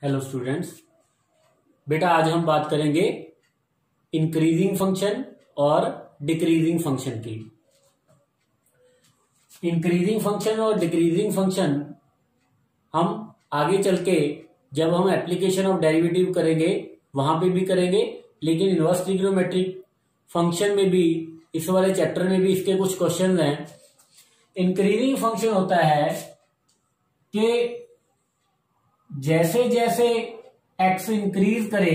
Hello students, बेटा आज हम बात करेंगे इंक्रीजिंग फंक्शन और डिक्रीजिंग फंक्शन की। इंक्रीजिंग फंक्शन और डिक्रीजिंग फंक्शन हम आगे चल के जब हम एप्लीकेशन ऑफ डेरिवेटिव करेंगे वहां पे भी करेंगे, लेकिन इनवर्स ट्रिग्नोमेट्रिक फंक्शन में भी इस वाले चैप्टर में भी इसके कुछ क्वेश्चन हैं। इंक्रीजिंग फंक्शन होता है कि जैसे जैसे x इंक्रीज करे,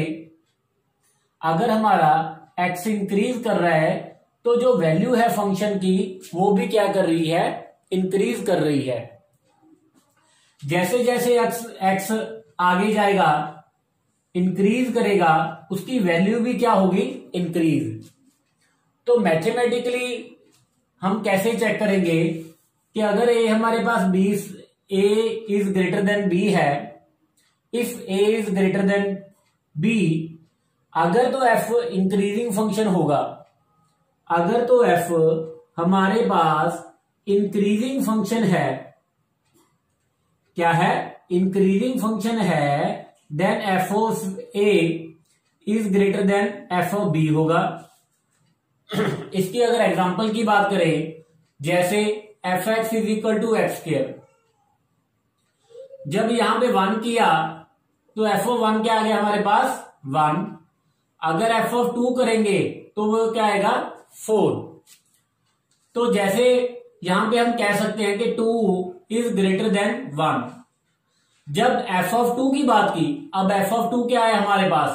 अगर हमारा x इंक्रीज कर रहा है तो जो वैल्यू है फंक्शन की वो भी क्या कर रही है, इंक्रीज कर रही है। जैसे जैसे x आगे जाएगा, इंक्रीज करेगा, उसकी वैल्यू भी क्या होगी, इंक्रीज। तो मैथमेटिकली हम कैसे चेक करेंगे कि अगर a हमारे पास a is greater than b है, if a is greater than b, अगर तो f इंक्रीजिंग फंक्शन होगा, अगर तो f हमारे पास इंक्रीजिंग फंक्शन है, क्या है, इंक्रीजिंग फंक्शन है, then f of a is greater than f of b होगा। इसकी अगर एग्जांपल की बात करें, जैसे fx is equal to x square, जब यहां पे 1 किया तो f ऑफ 1 क्या आ गया हमारे पास, 1। अगर f ऑफ 2 करेंगे तो वो क्या आएगा, 4। तो जैसे यहां पे हम कह सकते हैं कि 2 इज ग्रेटर देन 1। जब f ऑफ 2 की बात की, अब f ऑफ 2 क्या है हमारे पास,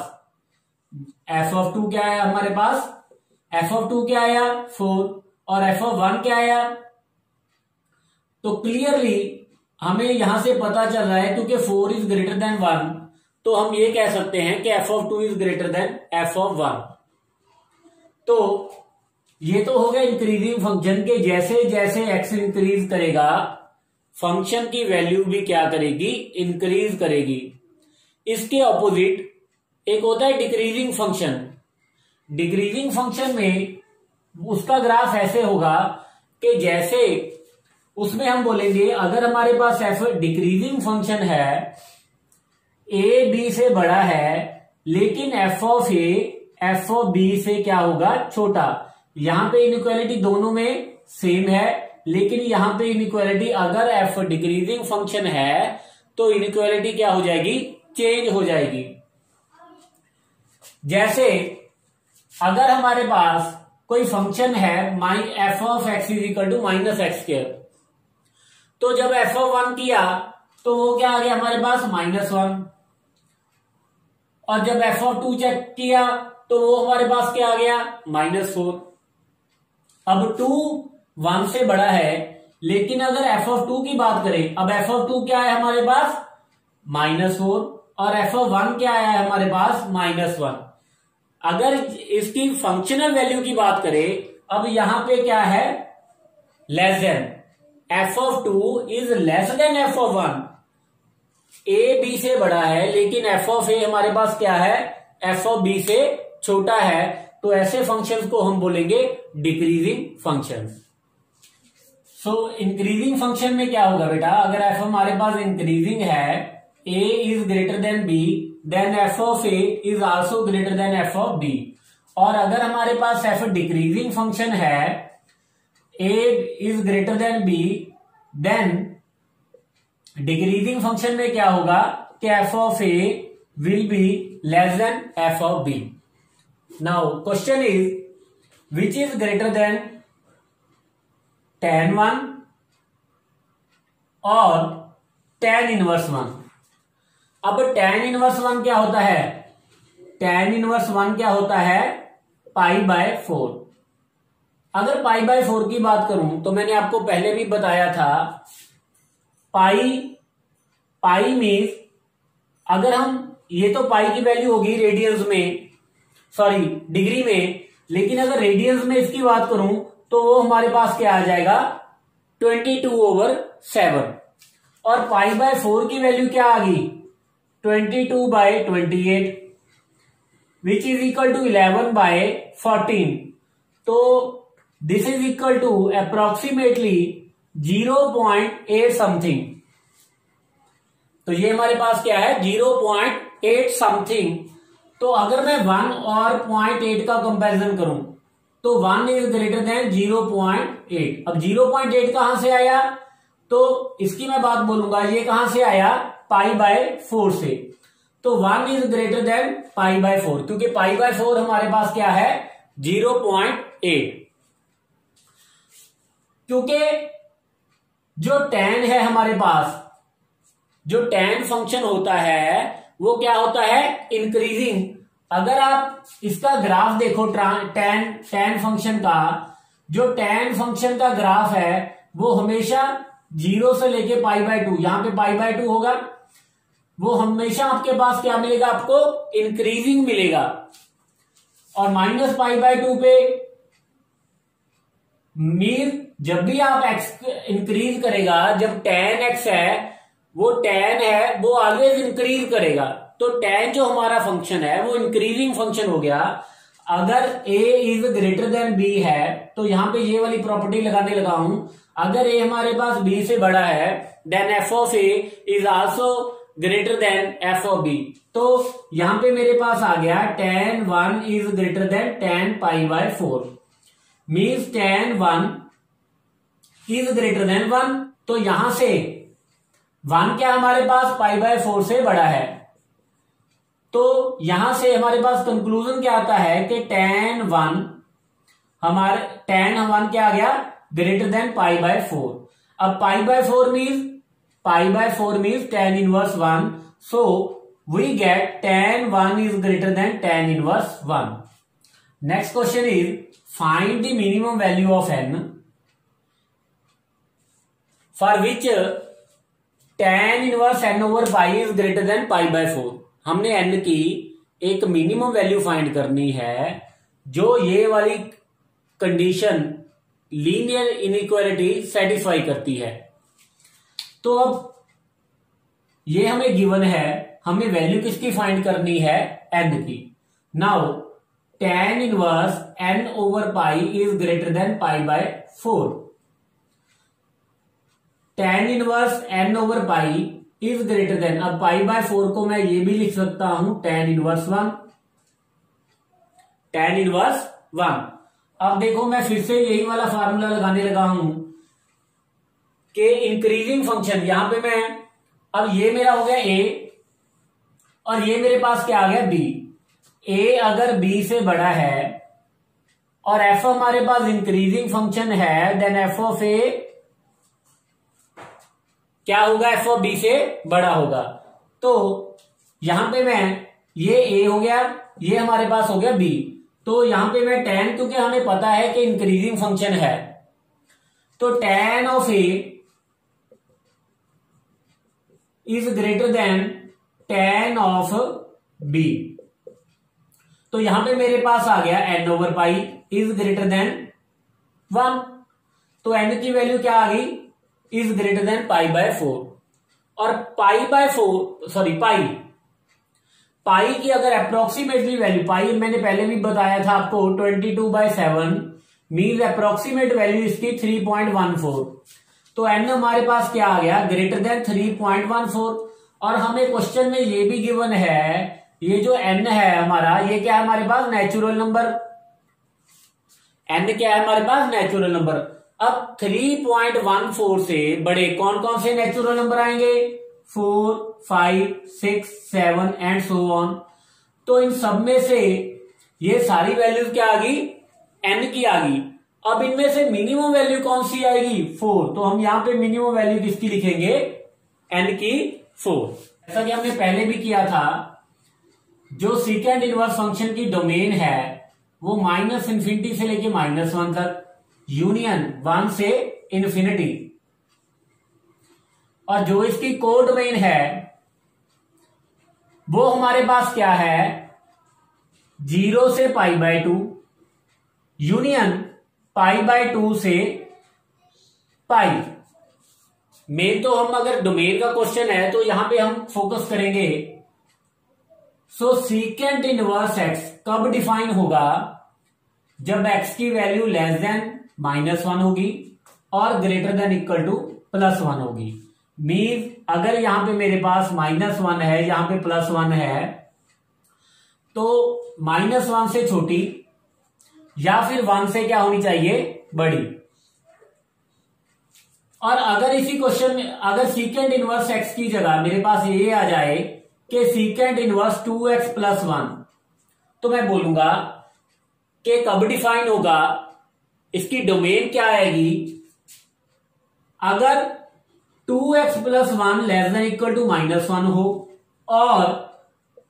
f ऑफ 2 क्या है हमारे पास, f ऑफ 2 क्या आया, 4, और f ऑफ 1 क्या आया। तो क्लियरली हमें यहां से पता चल रहा है, क्योंकि 4 इज ग्रेटर देन 1, तो हम ये कह सकते हैं कि f of 2 is greater than f of 1। तो ये तो हो गया इंक्रीजिंग फंक्शन के जैसे जैसे x इंक्रीज करेगा फंक्शन की वैल्यू भी क्या करेगी, इंक्रीज करेगी। इसके ऑपोजिट एक होता है डिक्रीजिंग फंक्शन। डिक्रीजिंग फंक्शन में उसका ग्राफ ऐसे होगा कि जैसे उसमें हम बोलेंगे, अगर हमारे पास f डिक्रीजिंग फंक्शन है, a b से बड़ा है, लेकिन f of a f of b से क्या होगा, छोटा। यहां पे इनइक्वालिटी दोनों में सेम है, लेकिन यहां पे इनइक्वालिटी, अगर f डिक्रीजिंग फंक्शन है तो इनइक्वालिटी क्या हो जाएगी, चेंज हो जाएगी। जैसे अगर हमारे पास कोई फंक्शन है f of x is equal to minus x square, तो जब f ऑफ 1 किया तो वो क्या आ गया हमारे पास, -1। और जब f ऑफ 2 चेक किया तो वो हमारे पास क्या आ गया, -4। अब 2 1 से बड़ा है, लेकिन अगर f ऑफ 2 की बात करें, अब f ऑफ 2 क्या है हमारे पास, -4, और f ऑफ 1 क्या है हमारे पास, -1। अगर इसकी फंक्शनल वैल्यू की बात करें, अब यहां पे क्या है, less than, f of 2 is less than f of 1। a b से बड़ा है, लेकिन f ऑफ a हमारे पास क्या है, f ऑफ b से छोटा है। तो ऐसे फंक्शंस को हम बोलेंगे decreasing functions. So increasing function में क्या होगा बेटा, अगर f हमारे पास इंक्रीजिंग है, a is greater than b, then f of a is also greater than f of b। और अगर हमारे पास f डिक्रीजिंग फंक्शन है, a is greater than b, then decreasing function में क्या होगा कि f of a will be less than f of b। Now question is which is greater than tan 1 और tan इनवर्स 1। अब tan inverse 1 क्या होता है, tan इनवर्स 1 क्या होता है, π/4। अगर π/4 की बात करूं तो मैंने आपको पहले भी बताया था, पाई मीन्स, अगर हम, ये तो पाई की वैल्यू होगी रेडियंस में, सॉरी डिग्री में, लेकिन अगर रेडियंस में इसकी बात करूं तो वो हमारे पास क्या आ जाएगा, 22/7। और π/4 की वैल्यू क्या आ गई, 22/28, विच इज इक्वल टू 11/14। तो this is equal to approximately 0.8 something. तो ये हमारे पास क्या है 0.8 समथिंग। तो अगर मैं 1 और 0.8 का कंपैरिजन करूं तो 1 इज ग्रेटर देन 0.8। अब 0.8 कहां से आया, तो इसकी मैं बात बोलूंगा, ये कहां से आया, π/4 से। तो 1 इज ग्रेटर देन π/4, क्योंकि π/4 हमारे पास क्या है 0.8। क्योंकि जो tan है हमारे पास, जो tan फंक्शन होता है वो क्या होता है इंक्रीजिंग। अगर आप इसका ग्राफ देखो tan फंक्शन का, जो tan फंक्शन का ग्राफ है वो हमेशा 0 से लेके π/2, यहां पे π/2 होगा, वो हमेशा आपके पास क्या मिलेगा, आपको इंक्रीजिंग मिलेगा। और -π/2 पे मीन जब भी आप x इंक्रीज करेगा, जब tan x है वो tan है वो ऑलवेज इंक्रीज करेगा। तो tan जो हमारा फंक्शन है वो इंक्रीजिंग फंक्शन हो गया। अगर a is greater than b है तो यहां पे ये वाली प्रॉपर्टी लगाने लगा हूं, अगर a हमारे पास b से बड़ा है then f of a is also greater than f of b। तो यहां पे मेरे पास आ गया tan 1 is greater than tan π/4, means tan 1 is greater than 1। तो यहां से 1 क्या हमारे पास π/4 से बड़ा है। तो यहां से हमारे पास कंक्लूजन क्या आता है कि tan 1 क्या आ गया ग्रेटर देन π/4। अब π/4 means tan inverse 1, so we get tan 1 is greater than tan inverse 1। Next question is find the minimum value of n for which tan inverse n over pi is greater than π/4। हमने n की एक minimum value find करनी है जो ये वाली condition linear inequality satisfy करती है। तो अब ये हमें गिवन है, हमें वैल्यू किसकी फाइंड करनी है, n की। Now tan inverse n over pi is greater than π/4। tan inverse n over pi is greater than, अब π/4 को मैं ये भी लिख सकता हूं tan इनवर्स 1। अब देखो मैं फिर से यही वाला फार्मूला लगाने लगा हूं कि इंक्रीजिंग फंक्शन, यहां पे मैं, अब ये मेरा हो गया a और ये मेरे पास क्या आ गया b। a अगर b से बड़ा है और f हमारे पास इंक्रीजिंग फंक्शन है देन f ऑफ a क्या होगा, f ऑफ b से बड़ा होगा। तो यहां पे मैं, ये a हो गया, ये हमारे पास हो गया b। तो यहां पे मैं tan, क्योंकि हमें पता है कि इंक्रीजिंग फंक्शन है, तो tan of a is greater than tan of b। तो यहां पे मेरे पास आ गया n over pi is greater than 1। तो n की वैल्यू क्या आ गई, इज ग्रेटर देन π/4। और पाई की अगर अप्रोक्सीमेटली वैल्यू, पाई मैंने पहले भी बताया था आपको 22/7 मीन्स अप्रोक्सीमेट वैल्यू इसकी 3.14। तो n हमारे पास क्या आ गया ग्रेटर देन 3.14। और हमें क्वेश्चन में ये भी गिवन है, ये जो n है हमारा, ये क्या है हमारे पास नेचुरल नंबर, n क्या है हमारे पास नेचुरल नंबर। अब 3.14 से बड़े कौन कौन से नेचुरल नंबर आएंगे, 4, 5, 6, 7 एंड सो ऑन। तो इन सब में से ये सारी वैल्यूज क्या आ गई, n की आ गई। अब इनमें से मिनिमम वैल्यू कौन सी आएगी, 4। तो हम यहां पे मिनिमम वैल्यू किसकी लिखेंगे, n की 4। जैसा कि हमने पहले भी किया था, जो सेकेंड इनवर्स फंक्शन की डोमेन है वो -∞ से लेके -1 तक, यूनियन 1 से इन्फिनिटी। और जो इसकी कोडोमेन है वो हमारे पास क्या है, 0 से π/2, यूनियन π/2 से पाई। मेन तो हम अगर डोमेन का क्वेश्चन है तो यहां पे हम फोकस करेंगे। सो सीकेंट इनवर्स x कब डिफाइन होगा, जब x की वैल्यू लेस देन -1 होगी और ग्रेटर देन इक्वल टू +1 होगी। मीन अगर यहां पे मेरे पास -1 है, यहां पे +1 है, तो -1 से छोटी या फिर 1 से क्या होनी चाहिए, बड़ी। और अगर इसी क्वेश्चन में अगर सीकेंड इनवर्स x की जगह मेरे पास ये आ जाए कि सीकेंड इनवर्स 2x + 1, तो मैं बोलूंगा कि कब डिफाइन होगा, इसकी डोमेन क्या आएगी, अगर 2x + 1 ≤ -1 हो और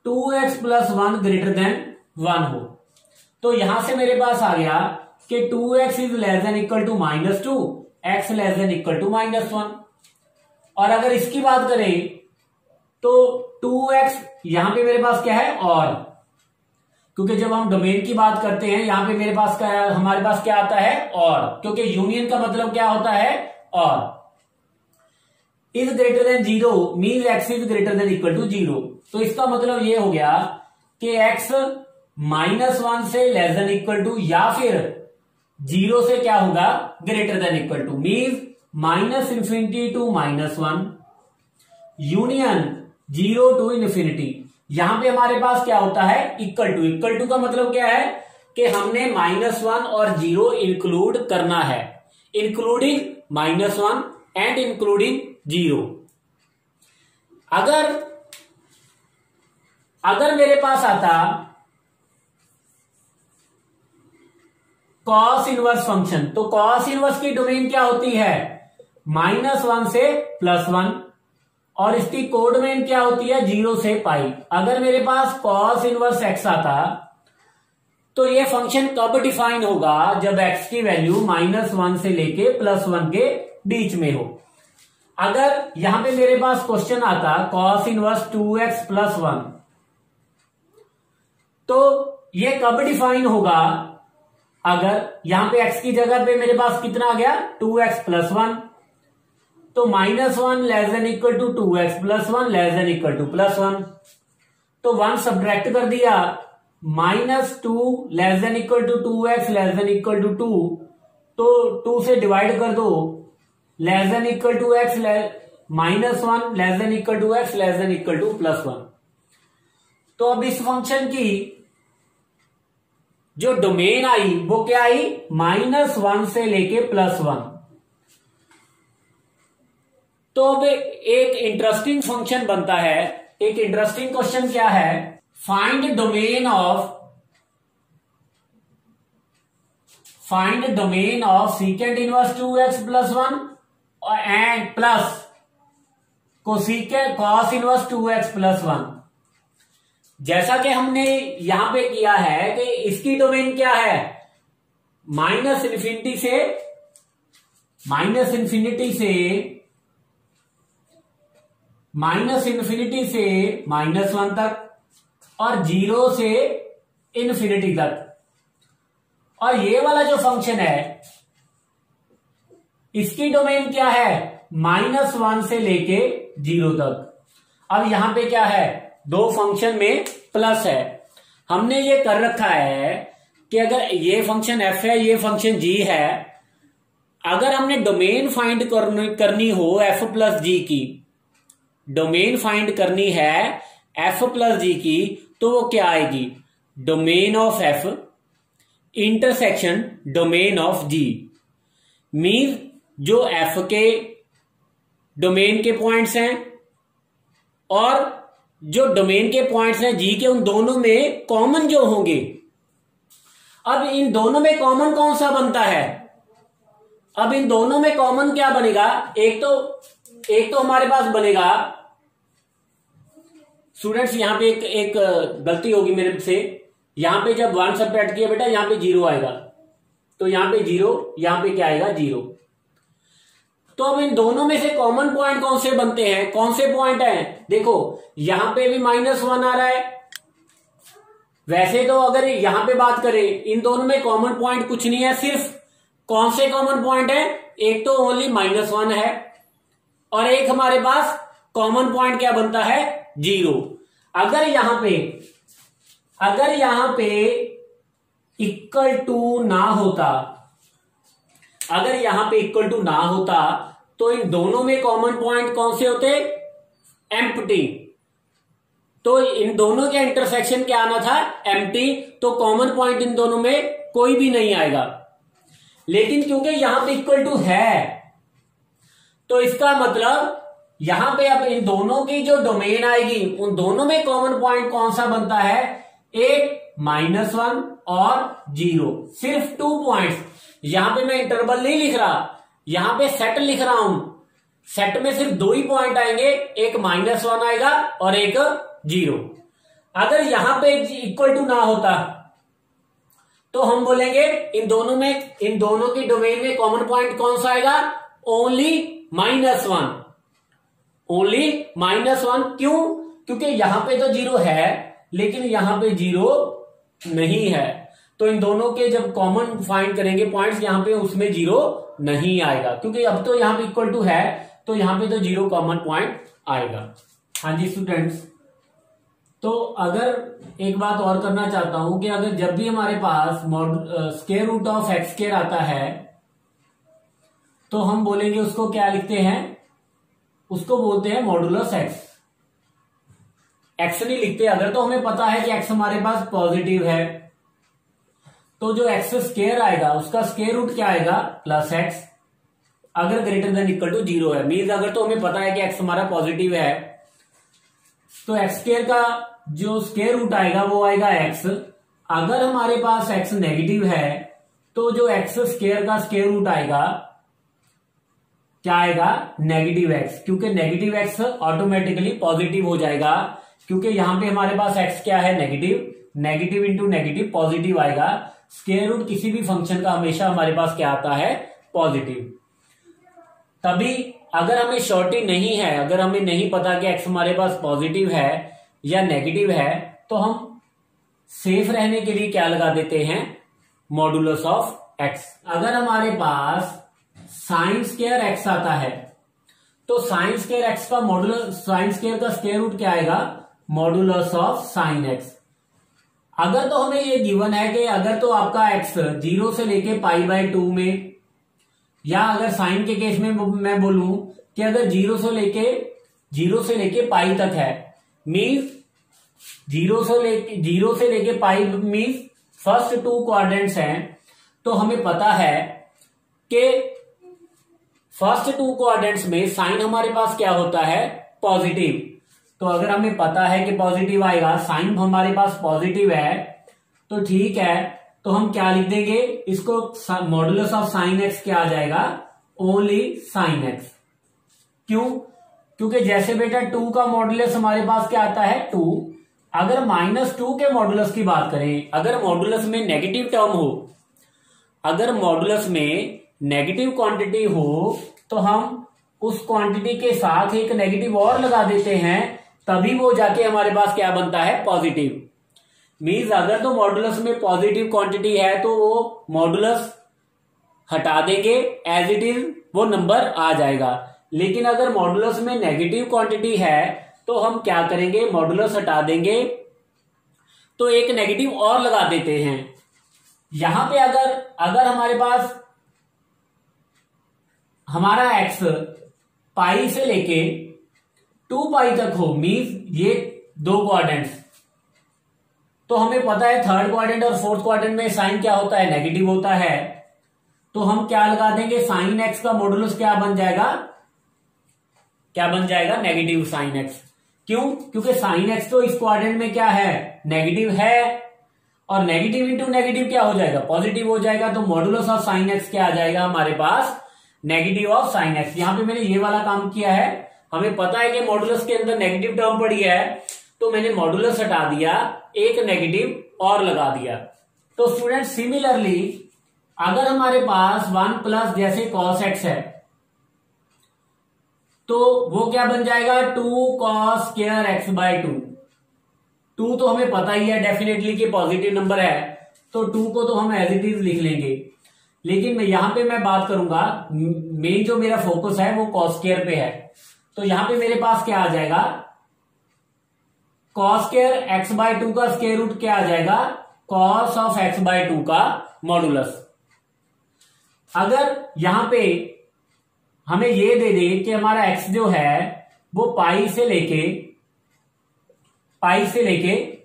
2x + 1 > 1 हो। तो यहां से मेरे पास आ गया कि 2x ≤ -2, x ≤ -1। और अगर इसकी बात करें तो 2x यहां पे मेरे पास क्या है, और, क्योंकि जब हम डोमेन की बात करते हैं यहां पे मेरे पास क्या, हमारे पास क्या आता है, और, क्योंकि यूनियन का मतलब क्या होता है, और। Is greater than 0 mean x is greater than equal to 0। तो इसका मतलब ये हो गया कि x -1 से लेस देन इक्वल टू या फिर 0 से क्या होगा, greater than equal to, mean -∞ to -1 union 0 to ∞। यहां पे हमारे पास क्या होता है, इक्वल टू का मतलब क्या है कि हमने -1 और 0 इंक्लूड करना है, इंक्लूडिंग -1 एंड इंक्लूडिंग 0। अगर मेरे पास आता कॉस इनवर्स फंक्शन, तो कॉस इनवर्स की डोमेन क्या होती है, -1 से +1, और इसकी कोडोमेन क्या होती है, 0 से पाई। अगर मेरे पास कॉस इनवर्स x आता तो ये फंक्शन कब डिफाइन होगा, जब x की वैल्यू -1 से लेके +1 के बीच में हो। अगर यहां पे मेरे पास क्वेश्चन आता कॉस इनवर्स 2x + 1, तो ये कब डिफाइन होगा, अगर यहां पे x की जगह पे मेरे पास कितना आ गया, 2x + 1, तो -1 less than equal to 2x + 1 less than equal to +1, तो 1 सब्ट्रैक्ट कर दिया, -2 less than equal to 2x less than equal to 2, तो 2 से डिवाइड कर दो, less than equal to x, -1 less than equal to x less than equal to +1। तो अब इस फंक्शन की जो डोमेन आई वो क्या आई, -1 से लेके +1। तो अब एक इंटरेस्टिंग फंक्शन बनता है, एक इंटरेस्टिंग क्वेश्चन क्या है, find domain of सीकेंड inverse 2x + 1 and plus cosecant cos inverse 2x + 1। जैसा कि हमने यहां पे किया है कि इसकी डोमेन क्या है, -∞ से -1 तक और 0 से ∞ तक। और ये वाला जो फंक्शन है इसकी डोमेन क्या है, -1 से लेके 0 तक। अब यहां पे क्या है, दो फंक्शन में प्लस है। हमने ये कर रखा है कि अगर ये फंक्शन f है, ये फंक्शन g है, अगर हमने डोमेन फाइंड करनी हो f + g की, डोमेन फाइंड करनी है f + g की, तो वो क्या आएगी, domain of f intersection domain of g, mean जो f के डोमेन के पॉइंट्स हैं और जो डोमेन के पॉइंट्स हैं g के, उन दोनों में कॉमन जो होंगे। अब इन दोनों में कॉमन कौन सा बनता है, अब इन दोनों में कॉमन क्या बनेगा, एक तो हमारे पास बनेगा, स्टूडेंट्स यहां पे एक गलती होगी मेरे से, यहां पे जब 1 सब्ट्रैक्ट किया बेटा यहां पे 0 आएगा, तो यहां पे 0, यहां पे क्या आएगा 0। तो अब इन दोनों में से कॉमन पॉइंट कौन से बनते हैं, कौन से पॉइंट हैं, देखो यहां पे भी -1 आ रहा है। वैसे तो अगर यहां पे बात करें इन दोनों में कॉमन पॉइंट कुछ नहीं है, सिर्फ कौन से कॉमन पॉइंट है, एक तो ओनली -1 है और एक हमारे पास कॉमन पॉइंट क्या बनता है, 0। अगर यहां पे इक्वल टू ना होता, अगर यहां पे इक्वल टू ना होता तो इन दोनों में कॉमन पॉइंट कौन से होते? एम्प्टी। तो इन दोनों के इंटरसेक्शन क्या आना था? एम्प्टी। तो कॉमन पॉइंट इन दोनों में कोई भी नहीं आएगा। लेकिन क्योंकि यहां पे इक्वल टू है, तो इसका मतलब यहां पे अब इन दोनों की जो डोमेन आएगी उन दोनों में कॉमन पॉइंट कौन सा बनता है? एक -1 और 0। सिर्फ 2 पॉइंट्स। यहां पे मैं इंटरवल नहीं लिख रहा, यहां पे सेट लिख रहा हूं। सेट में सिर्फ 2 ही पॉइंट आएंगे, एक -1 आएगा और एक 0। अगर यहां पे इक्वल टू ना होता तो हम बोलेंगे इन दोनों की डोमेन में कॉमन पॉइंट कौन सा आएगा? ओनली -1। ओनली -1। क्यों? क्योंकि यहां पे तो 0 है लेकिन यहां पे 0 नहीं है। तो इन दोनों के जब कॉमन फाइंड करेंगे पॉइंट्स, यहां पे उसमें 0 नहीं आएगा, क्योंकि अब तो यहां पे इक्वल टू है तो यहां पे तो 0 कॉमन पॉइंट आएगा। हाँ जी स्टूडेंट्स, तो अगर एक बात और करना चाहता हूं कि अगर जब भी हमारे पास square root of X square आता है तो हम बोलेंगे उसको क्या लिखते हैं? उसको बोलते हैं मॉडुलस एक्स। एक्स नहीं लिखते। अगर तो हमें पता है कि एक्स हमारे पास पॉजिटिव है तो जो एक्स स्क्वायर आएगा उसका स्क्वायर रूट क्या आएगा? +x। अगर ग्रेटर देन इक्वल टू 0 है, मीन्स अगर तो हमें पता है कि एक्स हमारा पॉजिटिव है तो एक्स स्क्वायर का जो स्क्वायर रूट आएगा वो आएगा x। अगर हमारे पास x नेगेटिव है तो जो एक्स स्क्वायर का स्क्वायर रूट आएगा क्या आएगा? -x, क्योंकि -x ऑटोमेटिकली पॉजिटिव हो जाएगा, क्योंकि यहां पे हमारे पास x क्या है? Negative. Negative into negative positive आएगा। स्क्वायर रूट किसी भी फंक्शन का हमेशा हमारे पास क्या आता है? पॉजिटिव। तभी अगर हमें श्योरिटी नहीं है, अगर हमें नहीं पता कि x हमारे पास पॉजिटिव है या नेगेटिव है, तो हम सेफ रहने के लिए क्या लगा देते हैं? Modulus of x। अगर हमारे पास साइन स्क्वायर x आता है तो साइन स्क्वायर x का मॉडुलस, साइन स्क्वायर का स्क्वायर रूट क्या आएगा? Modulus of sine x। अगर तो हमें ये गिवन है कि अगर तो आपका x 0 से लेके π/2 में, या अगर साइन के केस में मैं बोलूं कि अगर 0 से लेके पाई तक है, मीन्स 0 से लेके पाई मीन्स फर्स्ट 2 क्वाड्रेंट्स हैं, तो हमें पता है कि फर्स्ट 2 क्वाड्रेंट्स में साइन हमारे पास क्या होता है? पॉजिटिव। तो अगर हमें पता है कि पॉजिटिव आएगा, साइन हमारे पास पॉजिटिव है, तो ठीक है, तो हम क्या लिख देंगे इसको? मॉडुलस ऑफ साइन एक्स क्या आ जाएगा? Only sine x. क्यों? क्योंकि जैसे बेटा 2 का मॉडुलस हमारे पास क्या आता है? 2। अगर -2 के मॉडुलस की बात करें, अगर मॉडुलस में नेगेटिव टर्म हो, अगर मॉडुलस में नेगेटिव क्वांटिटी हो तो हम उस क्वांटिटी के साथ एक नेगेटिव और लगा देते हैं, तभी वो जाके हमारे पास क्या बनता है? पॉजिटिव। मीन्स अगर तो मॉडुलस में पॉजिटिव क्वांटिटी है तो वो मॉडुलस हटा देंगे, एज इट इज वो नंबर आ जाएगा। लेकिन अगर मॉडुलस में नेगेटिव क्वांटिटी है तो हम क्या करेंगे? मॉडुलस हटा देंगे तो एक नेगेटिव और लगा देते हैं। यहां पे अगर हमारे पास हमारा x पाई से लेके 2π तक हो, मीन्स ये 2 क्वाड्रेंट्स, तो हमें पता है थर्ड क्वाड्रेंट और फोर्थ क्वाड्रेंट में साइन क्या होता है? नेगेटिव होता है। तो हम क्या लगा देंगे? साइन एक्स का मॉडुलस क्या बन जाएगा? क्या बन जाएगा? Negative sine x. क्यों? क्योंकि साइन एक्स तो इस क्वाड्रेंट में क्या है? नेगेटिव है, और नेगेटिव इंटू नेगेटिव क्या हो जाएगा? पॉजिटिव हो जाएगा। तो मॉडुलस ऑफ साइन एक्स क्या आ जाएगा हमारे पास? Negative of sine X. यहां पे मैंने ये वाला काम किया है, हमें पता है कि मॉडुलस के अंदर नेगेटिव टर्म पड़ी है, तो मैंने मॉडुलस हटा दिया, एक नेगेटिव और लगा दिया। तो स्टूडेंट सिमिलरली अगर हमारे पास 1 प्लस जैसे cos x है तो वो क्या बन जाएगा? 2 cos स्क्वायर x/2। 2 तो हमें पता ही है डेफिनेटली कि पॉजिटिव नंबर है, तो 2 को तो हम एज इट इज लिख लेंगे। लेकिन यहां पे मैं बात करूंगा, मेन जो मेरा फोकस है वो cos स्क्वायर पे है, तो यहां पे मेरे पास क्या आ जाएगा? cos स्क्वायर x/2 का स्क्वायर रूट क्या आ जाएगा? cos ऑफ x/2 का मॉडुलस। अगर यहां पे हमें ये दे दे कि हमारा x जो है वो पाई से लेके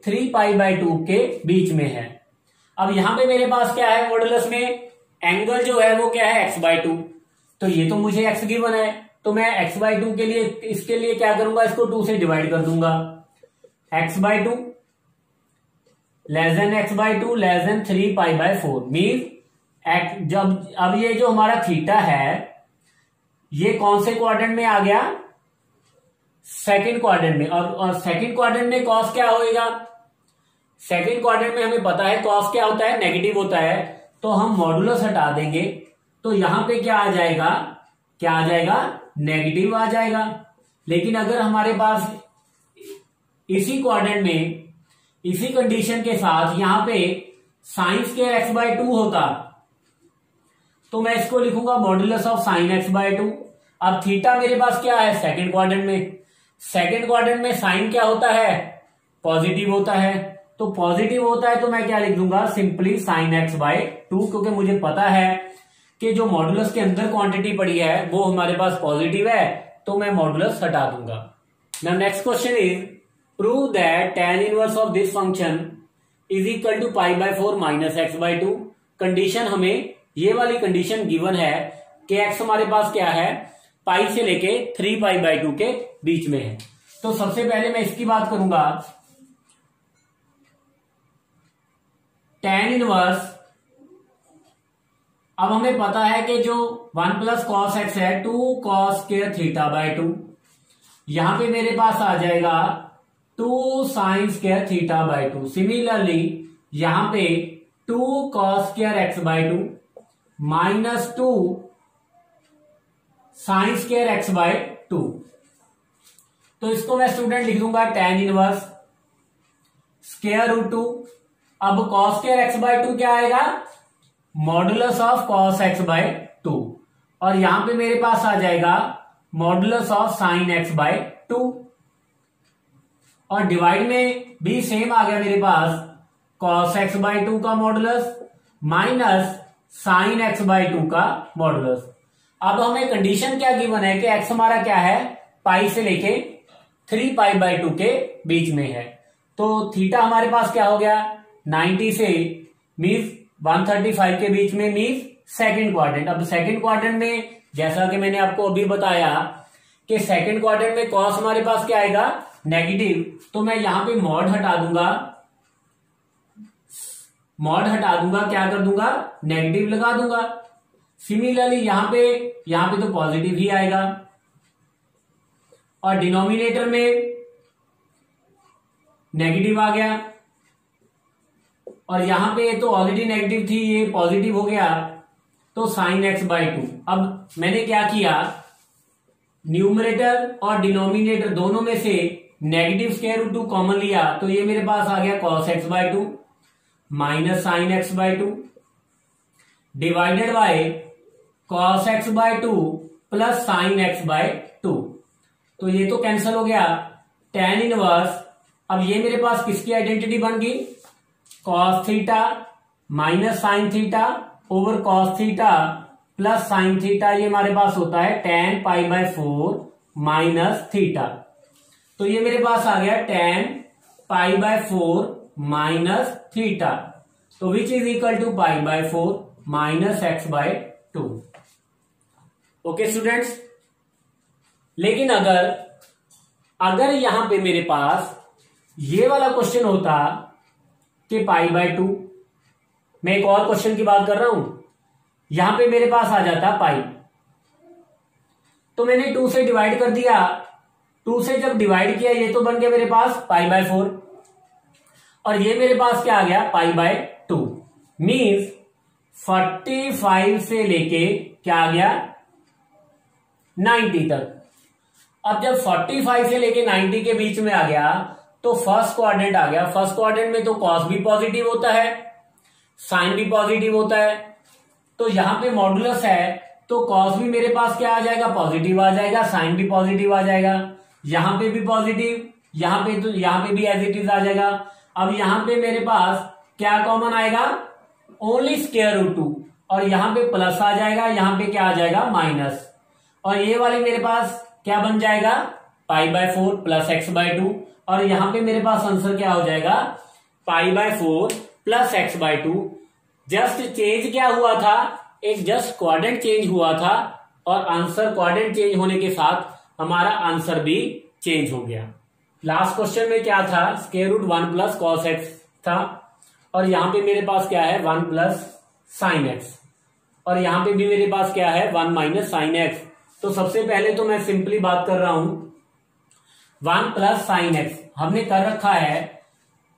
3π/2 के बीच में है। अब यहां पे मेरे पास क्या है, मॉडुलस में एंगल जो है वो क्या है, x/2। तो ये तो मुझे x गिवन है, तो मैं x/2 के लिए, इसके लिए क्या करूंगा, इसको 2 से डिवाइड कर दूंगा। x/2 x/2 3π/4 मीन जब अब ये जो हमारा थीटा है ये कौन से क्वाड्रेंट में आ गया, सेकंड क्वाड्रेंट में। और सेकंड क्वाड्रेंट में कॉस क्या होएगा, सेकंड क्वाड्रेंट में हमें पता है कॉस क्या होता है, नेगेटिव होता है। तो हम मॉडुलस हटा देंगे तो यहां पे क्या आ जाएगा, नेगेटिव आ जाएगा। लेकिन अगर हमारे पास इसी क्वाड्रेंट में इसी कंडीशन के साथ यहां पे साइन स्क्वायर x/2 होता तो मैं इसको लिखूंगा मॉडुलस ऑफ साइन x/2। अब थीटा मेरे पास क्या है, सेकंड क्वाड्रेंट में, सेकंड क्वाड्रेंट में साइन क्या होता है, पॉजिटिव होता है। तो पॉजिटिव होता है तो मैं क्या लिख दूंगा, सिंपली साइन x/2, क्योंकि मुझे पता है कि जो मॉडुलस के अंदर क्वांटिटी पड़ी है वो हमारे पास पॉजिटिव है, तो मैं मॉडुलस हटा दूंगा। Now next question is prove that tan inverse of this function is equal to π/4 minus x/2। Condition हमें ये वाली कंडीशन गिवन है कि x हमारे पास क्या है, पाई से लेके 3π/2 के बीच में है। तो सबसे पहले मैं इसकी बात करूंगा, tan इनवर्स, अब हमें पता है कि जो 1 + cos x है 2 cos square θ/2, यहां पे मेरे पास आ जाएगा 2 sin square θ/2। सिमिलरली यहां पे 2 cos square x/2 minus 2 sin square x/2। तो इसको मैं स्टूडेंट लिख दूंगा tan इनवर्स √2। अब cos square x/2 क्या आएगा, मॉडुलस ऑफ cos x/2, और यहां पे मेरे पास आ जाएगा मॉडुलस ऑफ sin x/2, और डिवाइड में भी सेम आ गया मेरे पास cos x/2 का मॉडुलस माइनस sin x/2 का मॉडुलस। अब हमें कंडीशन क्या गिवन है कि x हमारा क्या है, पाई से लेके 3π/2 के बीच में है। तो थीटा हमारे पास क्या हो गया, 90 से मीन्स 135 के बीच में, मीन्स सेकंड क्वाड्रेंट। अब सेकंड क्वाड्रेंट में जैसा कि मैंने आपको अभी बताया कि सेकंड क्वाड्रेंट में कॉस हमारे पास क्या आएगा, नेगेटिव। तो मैं यहां पे मॉड हटा दूंगा, क्या कर दूंगा, नेगेटिव लगा दूंगा। सिमिलरली यहां पे तो पॉजिटिव ही आएगा, और डिनोमिनेटर में नेगेटिव आ गया, और यहां पे तो ऑलरेडी नेगेटिव थी, ये पॉजिटिव हो गया, तो साइन x/2। अब मैंने क्या किया, न्यूमरेटर और डिनोमिनेटर दोनों में से नेगेटिव √2 कॉमन लिया, तो ये मेरे पास आ गया cos x/2 minus sine x/2 divided by cos x/2 plus sine x/2। तो ये तो कैंसिल हो गया, tan इनवर्स। अब ये मेरे पास किसकी आइडेंटिटी बन गई, cos theta minus sine theta over cos theta plus sine theta, ये हमारे पास होता है tan π/4 माइनस थीटा। तो ये मेरे पास आ गया tan π/4 माइनस थीटा, तो which is equal to π/4 minus x/2। Okay students, लेकिन अगर यहां पे मेरे पास ये वाला क्वेश्चन होता कि π/2, मैं एक और क्वेश्चन की बात कर रहा हूं, यहां पे मेरे पास आ जाता पाई, तो मैंने 2 से डिवाइड कर दिया, 2 से जब डिवाइड किया ये तो बन गया मेरे पास π/4, और ये मेरे पास क्या आ गया, π/2, मीन्स 45 से लेके क्या आ गया, 90 तक। अब जब 45 से लेके 90 के बीच में आ गया तो फर्स्ट क्वाड्रेंट आ गया। फर्स्ट क्वाड्रेंट में तो कॉस भी पॉजिटिव होता है, साइन भी पॉजिटिव होता है, तो यहां पे मॉडुलस है तो कॉस भी मेरे पास क्या आ जाएगा, पॉजिटिव आ जाएगा, साइन भी पॉजिटिव आ जाएगा, यहां पे भी पॉजिटिव, यहां पे भी एज इट इज आ जाएगा। अब यहां पे मेरे पास क्या कॉमन आएगा, ओनली √2, और यहां पे प्लस आ जाएगा, यहां पे क्या आ जाएगा, माइनस, और ये वाली मेरे पास क्या बन जाएगा, π/4 प्लस x/2, और यहां पे मेरे पास आंसर क्या हो जाएगा, π/4 प्लस x/2। जस्ट चेंज क्या हुआ था, एक जस्ट क्वाड्रेंट चेंज हुआ था, और आंसर क्वाड्रेंट चेंज होने के साथ हमारा आंसर भी चेंज हो गया। लास्ट क्वेश्चन में क्या था, square root 1 plus cos x था, और यहां पे मेरे पास क्या है 1 प्लस साइन एक्स, और यहां पे भी मेरे पास क्या है 1 माइनस साइन एक्स। तो सबसे पहले तो मैं सिंपली बात कर रहा हूं 1 प्लस साइन एक्स हमने कर रखा है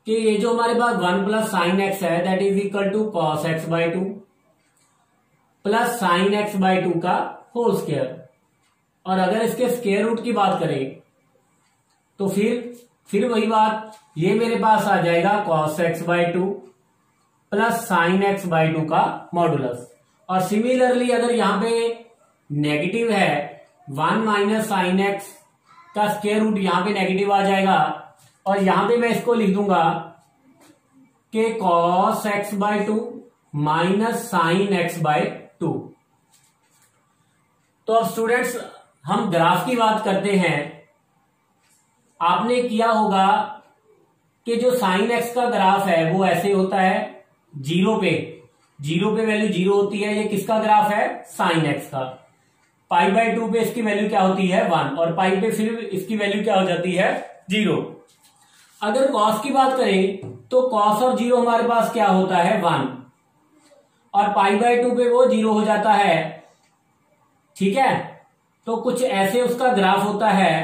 कि ये जो हमारे पास 1 प्लस साइन एक्स है that is equal to cos x/2 plus sine x/2 का होल स्क्वायर। और अगर इसके स्क्वायर रूट की बात करें तो फिर वही बात, ये मेरे पास आ जाएगा cos x/2 plus sine x/2 का मॉडुलस। और सिमिलरली अगर यहां पे नेगेटिव है 1 माइनस साइन एक्स का स्क्वायर रूट यहां पे नेगेटिव आ जाएगा, और यहां पे मैं इसको लिख दूंगा कि cos x/2 minus sine x/2। तो अब स्टूडेंट्स हम ग्राफ की बात करते हैं। आपने किया होगा कि जो साइन एक्स का ग्राफ है वो ऐसे होता है, जीरो पे वैल्यू 0 होती है, ये किसका ग्राफ है, साइन एक्स का। π/2 पे इसकी वैल्यू क्या होती है 1, और पाई पे फिर इसकी वैल्यू क्या हो जाती है 0। अगर कॉस की बात करें तो कॉस और 0 हमारे पास क्या होता है 1, और π/2 पे वो 0 हो जाता है, ठीक है। तो कुछ ऐसे उसका ग्राफ होता है,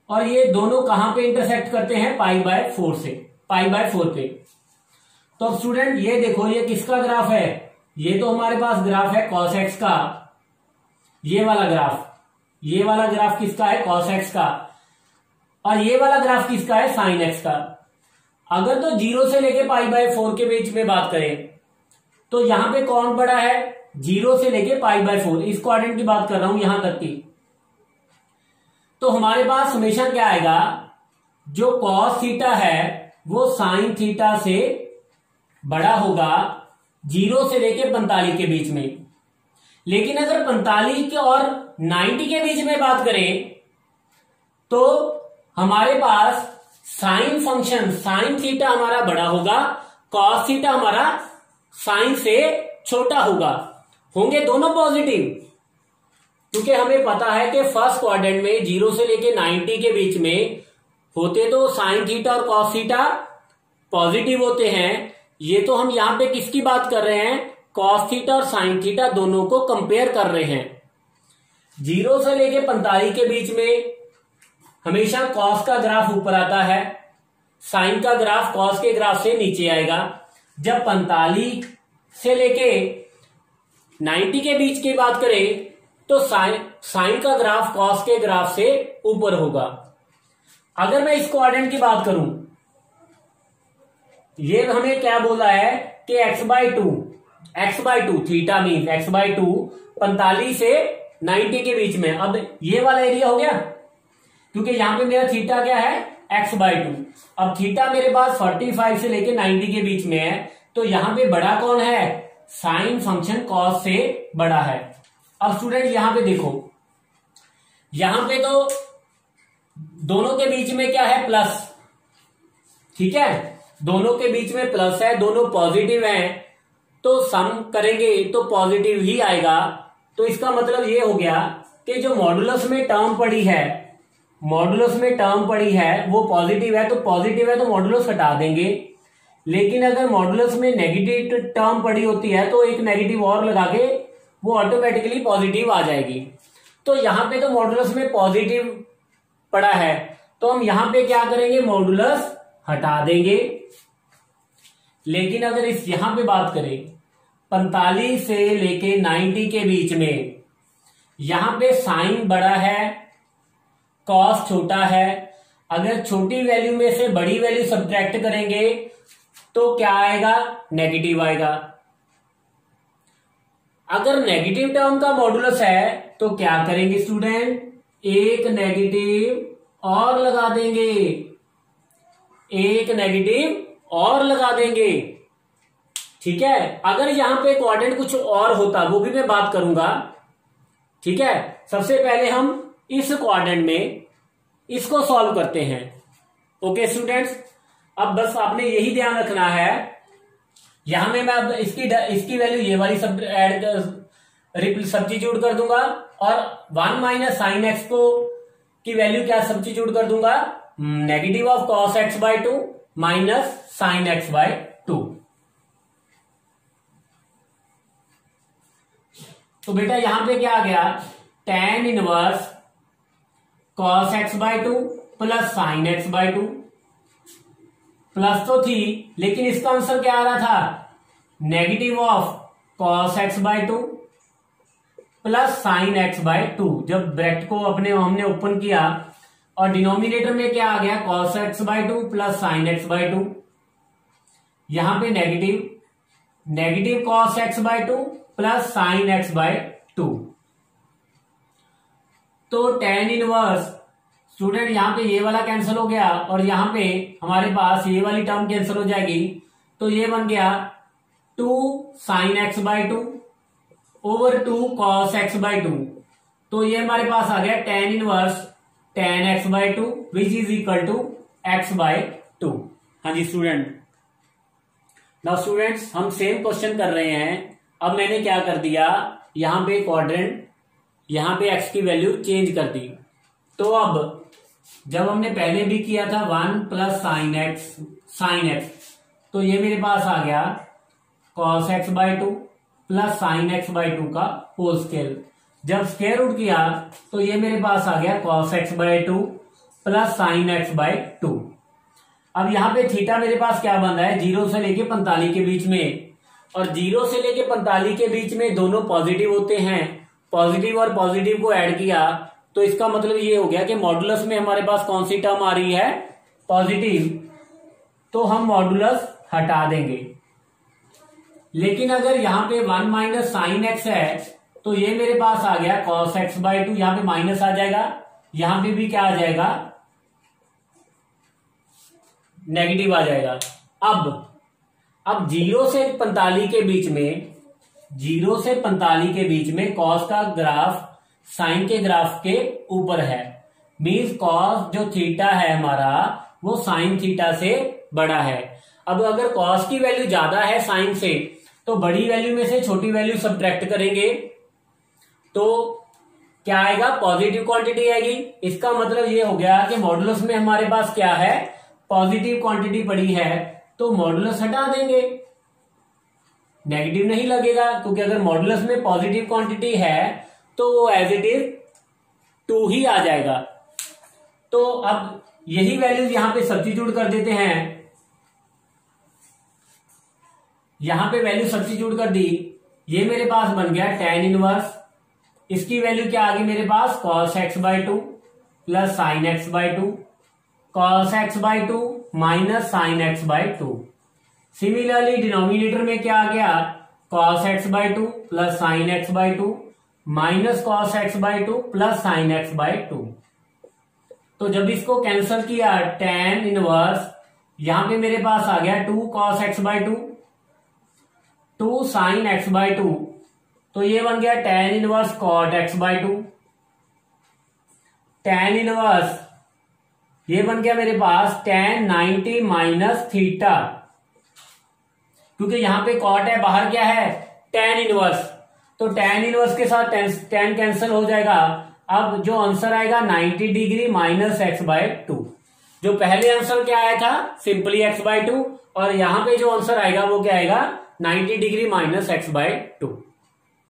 और ये दोनों कहां पे इंटरसेक्ट करते हैं, π/4 पे। तो अब स्टूडेंट ये देखो ये किसका ग्राफ है, ये तो हमारे पास ग्राफ है cos x का, ये वाला ग्राफ किसका है cos x का, और ये वाला ग्राफ किसका है sin x का। अगर तो 0 से लेके π/4 के बीच में बात करें तो यहां पे कौन बड़ा है, 0 से लेके π/4, इस क्वाड्रेंट की बात कर रहा हूं यहां तक की। तो हमारे पास हमेशा क्या आएगा, जो cos थीटा है वो sin थीटा से बड़ा होगा 0 से लेके 45 के बीच में। लेकिन अगर 45 के और 90 के बीच में बात करें तो हमारे पास साइन फंक्शन साइन थीटा हमारा बड़ा होगा, कॉस थीटा हमारा साइन से छोटा होगा। होंगे दोनों पॉजिटिव, क्योंकि हमें पता है कि फर्स्ट क्वाड्रेंट में 0 से लेके 90 के बीच में होते तो साइन थीटा और कॉस थीटा पॉजिटिव होते हैं। ये तो हम यहां पे किसकी बात कर रहे हैं, कॉस थीटा और साइन थीटा दोनों को कंपेयर कर रहे हैं। 0 से लेके 45 के बीच में हमेशा कॉस का ग्राफ ऊपर आता है, साइन का ग्राफ कॉस के ग्राफ से नीचे आएगा। जब 45 से लेके 90 के बीच की बात करें तो साइन का ग्राफ कॉस के ग्राफ से ऊपर होगा। अगर मैं इस क्वाड्रेंट की बात करूं, ये हमें क्या बोला है कि x/2 थीटा मीन x/2 45 से 90 के बीच में। अब ये वाला एरिया हो गया, क्योंकि यहां पे मेरा थीटा क्या है x/2। अब थीटा मेरे पास 45 से लेके 90 के बीच में है, तो यहां पे बड़ा कौन है, साइन फंक्शन कॉस से बड़ा है। अब स्टूडेंट यहां पे देखो, यहां पे तो दोनों के बीच में क्या है प्लस, ठीक है, दोनों के बीच में प्लस है, दोनों पॉजिटिव हैं, तो सम करेंगे तो पॉजिटिव ही आएगा। तो इसका मतलब ये हो गया कि जो मॉडुलस में टर्म पड़ी है वो पॉजिटिव है, तो पॉजिटिव है तो मॉडुलस हटा देंगे। लेकिन अगर मॉडुलस में नेगेटिव टर्म पड़ी होती है तो एक नेगेटिव और लगा के वो ऑटोमेटिकली पॉजिटिव आ जाएगी। तो यहां पे तो मॉडुलस में पॉजिटिव पड़ा है, तो हम यहां पे क्या करेंगे, मॉडुलस हटा देंगे। लेकिन अगर इस यहां पे बात करें 45 से लेके 90 के बीच में, यहां पे साइन बड़ा है, कॉस छोटा है। अगर छोटी वैल्यू में से बड़ी वैल्यू सब्ट्रैक्ट करेंगे तो क्या आएगा, नेगेटिव आएगा। अगर नेगेटिव टर्म का मॉडुलस है तो क्या करेंगे स्टूडेंट, एक नेगेटिव और लगा देंगे, ठीक है। अगर यहां पे क्वाड्रेंट कुछ और होता, वो भी मैं बात करूंगा, ठीक है, सबसे पहले हम इस क्वाड्रेंट में इसको सॉल्व करते हैं। ओके स्टूडेंट्स, अब बस आपने यही ध्यान रखना है, यहां में मैं अब इसकी वैल्यू ये वाली सब सब्स्टिट्यूट कर दूंगा और 1 माइनस साइन एक्स को की वैल्यू क्या सब्स्टिट्यूट कर दूंगा, negative of cos x by 2 minus sine x by 2। तो बेटा यहां पे क्या आ गया, tan inverse cos x by 2 plus sine x by 2। Plus तो थी लेकिन इसका आंसर क्या आ रहा था, negative of cos x by 2 plus sine x by 2। जब ब्रैकेट को हमने ओपन किया और डिनोमिनेटर में क्या आ गया, cos x by 2 plus sine x by 2। यहां पे negative cos x by 2 plus sine x by 2। तो tan इनवर्स स्टूडेंट यहां पे ये वाला कैंसिल हो गया और यहां पे हमारे पास ये वाली टर्म कैंसिल हो जाएगी, तो ये बन गया 2 sine x by 2 over 2 cos x by 2। तो ये हमारे पास आ गया tan inverse tan x by 2 which is equal to x by 2। हाँ जी स्टूडेंट, नाउ स्टूडेंट्स हम सेम क्वेश्चन कर रहे हैं। अब मैंने क्या कर दिया, यहां पे क्वाड्रेंट, यहां पे x की वैल्यू चेंज कर दी। तो अब जब हमने पहले भी किया था 1 प्लस साइन एक्स, तो ये मेरे पास आ गया cos x by 2 plus sine x by 2 का होल स्केयर। जब स्क्वायर रूट किया तो ये मेरे पास आ गया cos x by 2 plus sine x by 2। अब यहां पे थीटा मेरे पास क्या बन रहा है, 0 से लेके 45 के बीच में, और 0 से लेके 45 के बीच में दोनों पॉजिटिव होते हैं। पॉजिटिव और पॉजिटिव को ऐड किया तो इसका मतलब ये हो गया कि मॉडुलस में हमारे पास कौन सी टर्म आ रही है, पॉजिटिव, तो हम मॉडुलस हटा देंगे। लेकिन अगर यहां पे 1 माइनस साइन एक्स है तो ये मेरे पास आ गया कॉस एक्स बाय 2, यहां पे माइनस आ जाएगा, यहां पे भी क्या आ जाएगा, नेगेटिव आ जाएगा। अब 0 से 45 के बीच में, 0 से 45 के बीच में कॉस का ग्राफ साइन के ग्राफ के ऊपर है, मीन्स कॉस जो थीटा है हमारा वो साइन थीटा से बड़ा है। अब अगर कॉस की वैल्यू ज्यादा है साइन से, तो बड़ी वैल्यू में से छोटी वैल्यू सब्ट्रैक्ट करेंगे तो क्या आएगा, पॉजिटिव क्वांटिटी आएगी। इसका मतलब ये हो गया कि मॉडुलस में हमारे पास क्या है, पॉजिटिव क्वांटिटी पड़ी है, तो मॉडुलस हटा देंगे, नेगेटिव नहीं लगेगा, क्योंकि अगर मॉडुलस में पॉजिटिव क्वांटिटी है तो वो एज इट इज 2 ही आ जाएगा। तो अब यही वैल्यूज यहां पे सब्स्टिट्यूट कर देते हैं, यहां पे वैल्यू सब्स्टिट्यूट कर दी, ये मेरे पास बन गया tan इनवर्स, इसकी वैल्यू क्या आ गई मेरे पास, cos x by 2 plus sine x by 2, cos x by 2 minus sine x by 2। Similarly denominator में क्या आ गया, cos x by 2 plus sine x by 2 minus cos x by 2 plus sine x by 2। तो जब इसको cancel किया tan inverse, यहां पे मेरे पास आ गया 2 cos x by 2 2 sine x by 2, तो ये बन गया tan inverse cot x by 2। tan इनवर्स ये बन गया मेरे पास tan 90 माइनस थीटा, क्योंकि यहां पे cot है, बाहर क्या है, tan इनवर्स, तो tan इनवर्स के साथ tan कैंसिल हो जाएगा। अब जो आंसर आएगा 90 डिग्री माइनस एक्स बाय 2। जो पहले आंसर क्या आया था, सिंपली एक्स बाय 2, और यहां पे जो आंसर आएगा वो क्या आएगा, 90 डिग्री माइनस एक्स बाय 2।